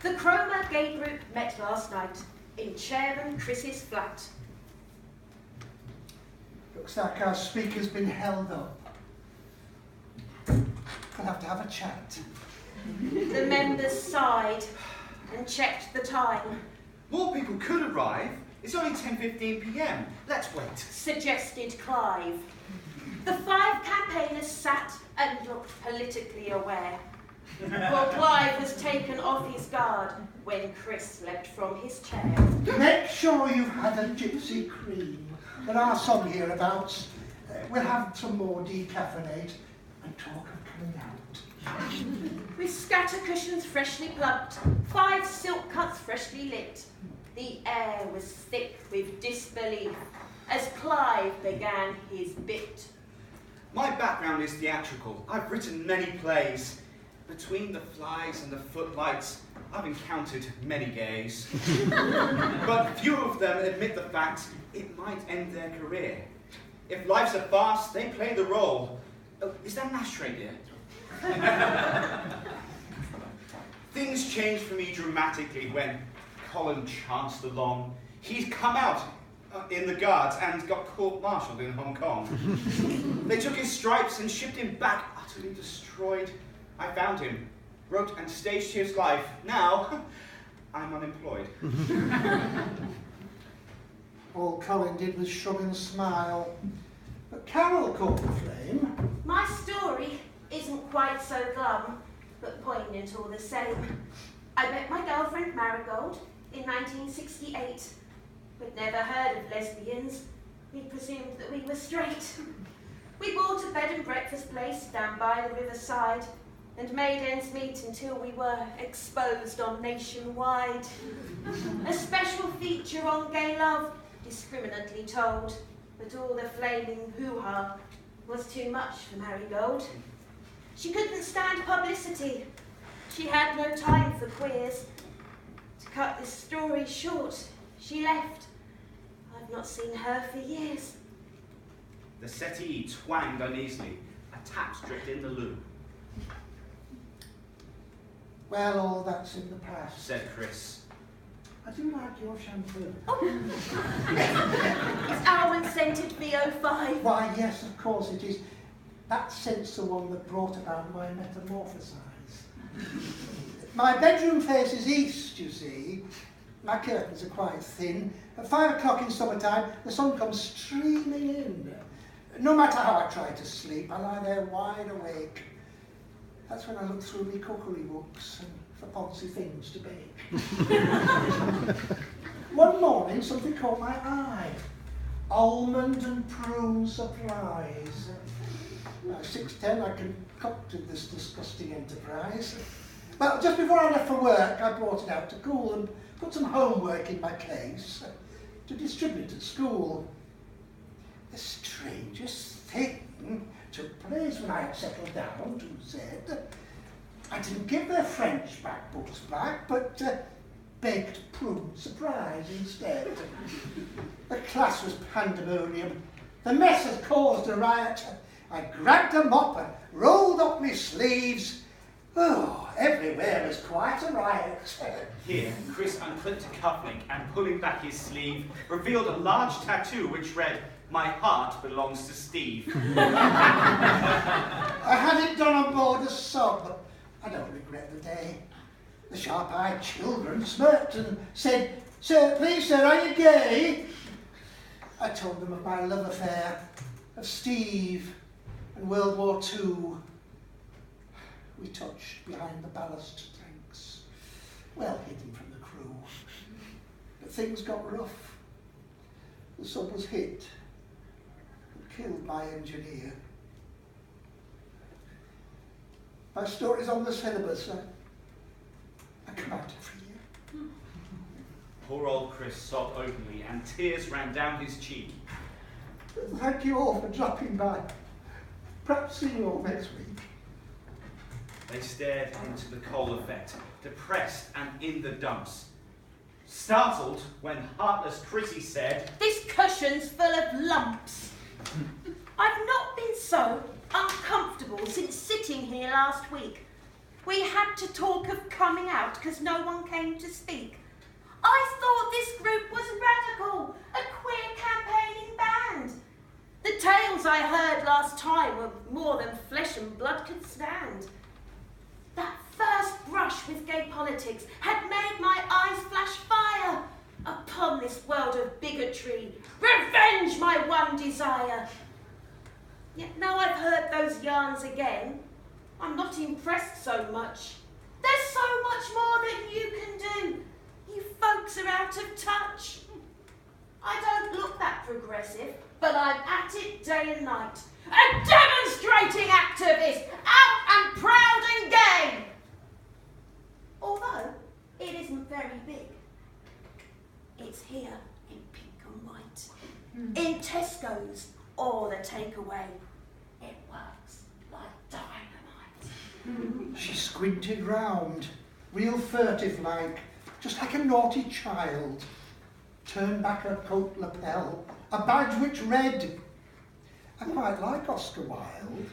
The Cromer gay group met last night in Chairman Chris's flat. Looks like our speaker's been held up. We'll have to have a chat. The members sighed and checked the time. More people could arrive. It's only 10:15 p.m. Let's wait. Suggested Clive. The 5 campaigners sat and looked politically aware. Well, Clive was taken off his guard when Chris leapt from his chair. Make sure you've had a gypsy cream. There are some hereabouts. We'll have some more decaffeinate and talk of coming out. With scatter cushions freshly plucked, 5 silk cuts freshly lit, the air was thick with disbelief as Clive began his bit. My background is theatrical. I've written many plays. Between the flies and the footlights, I've encountered many gays. But few of them admit the fact it might end their career. If life's a farce, they play the role. Oh, is that an ashtray, dear? Things changed for me dramatically when Colin chanced along. He'd come out in the Guards and got court-martialed in Hong Kong. They took his stripes and shipped him back utterly destroyed. I found him, wrote and staged his life. Now, I'm unemployed. All Colin did was shrug and smile. But Carol caught the flame. My story isn't quite so glum, but poignant all the same. I met my girlfriend Marigold in 1968. We'd never heard of lesbians. We presumed that we were straight. We bought a bed and breakfast place down by the riverside and made ends meet until we were exposed on Nationwide. A special feature on gay love, discriminately told, but all the flaming hoo-ha was too much for Marigold. She couldn't stand publicity. She had no time for queers. To cut this story short, she left. I've not seen her for years. The settee twanged uneasily. A tap dripped in the loo. Well, all that's in the past, Said Chris. I do like your shampoo. Oh. It's almond-scented VO5. Why, yes, of course it is. That scent's the one that brought about my metamorphosize. My bedroom faces east, you see. My curtains are quite thin. At 5 o'clock in summertime, the sun comes streaming in. No matter how I try to sleep, I lie there wide awake. That's when I look through my cookery books and for fancy things to bake. One morning, something caught my eye. Almond and prune supplies. At 6:10, I concocted this disgusting enterprise. Well, just before I left for work, I brought it out to cool and put some homework in my case to distribute at school. The strangest thing took place when I had settled down to Z. I didn't give their French books back, but baked prune surprise instead. The class was pandemonium. The mess had caused a riot. I grabbed a mop and rolled up my sleeves. Oh, everywhere was quite a riot. Here, Chris unclipped a cufflink and pulling back his sleeve, revealed a large tattoo which read, "My heart belongs to Steve." I had it done on board a sub. I don't regret the day. The sharp-eyed children smirked and said, "Sir, please sir, are you gay?" I told them of my love affair, of Steve and World War II. We touched behind the ballast tanks, well hidden from the crew. But things got rough. The sub was hit and killed my engineer. My story's on the syllabus. I come out every year. Poor old Chris sobbed openly and tears ran down his cheek. Thank you all for dropping by. Perhaps see you all next week. They stared into the coal effect, depressed and in the dumps. Startled when heartless Chrissy said, This cushion's full of lumps. I've not been so uncomfortable since sitting here last week. We had to talk of coming out because no one came to speak. I thought this group was radical, a queer campaigning band. The tales I heard last time were more than flesh and blood could stand. That first brush with gay politics had made my eyes flash fire. Upon this world of bigotry, revenge my one desire. Yet now I've heard those yarns again, I'm not impressed so much. There's so much more that you can do. You folks are out of touch. I don't look that progressive, but I'm at it day and night. A demonstrating activist, out and proud and gay. Although it isn't very big. It's here in pink and white. In Tesco's or the takeaway. It works like dynamite. She squinted round, real furtive-like, just like a naughty child. Turned back her coat lapel, a badge which read, I quite like Oscar Wilde.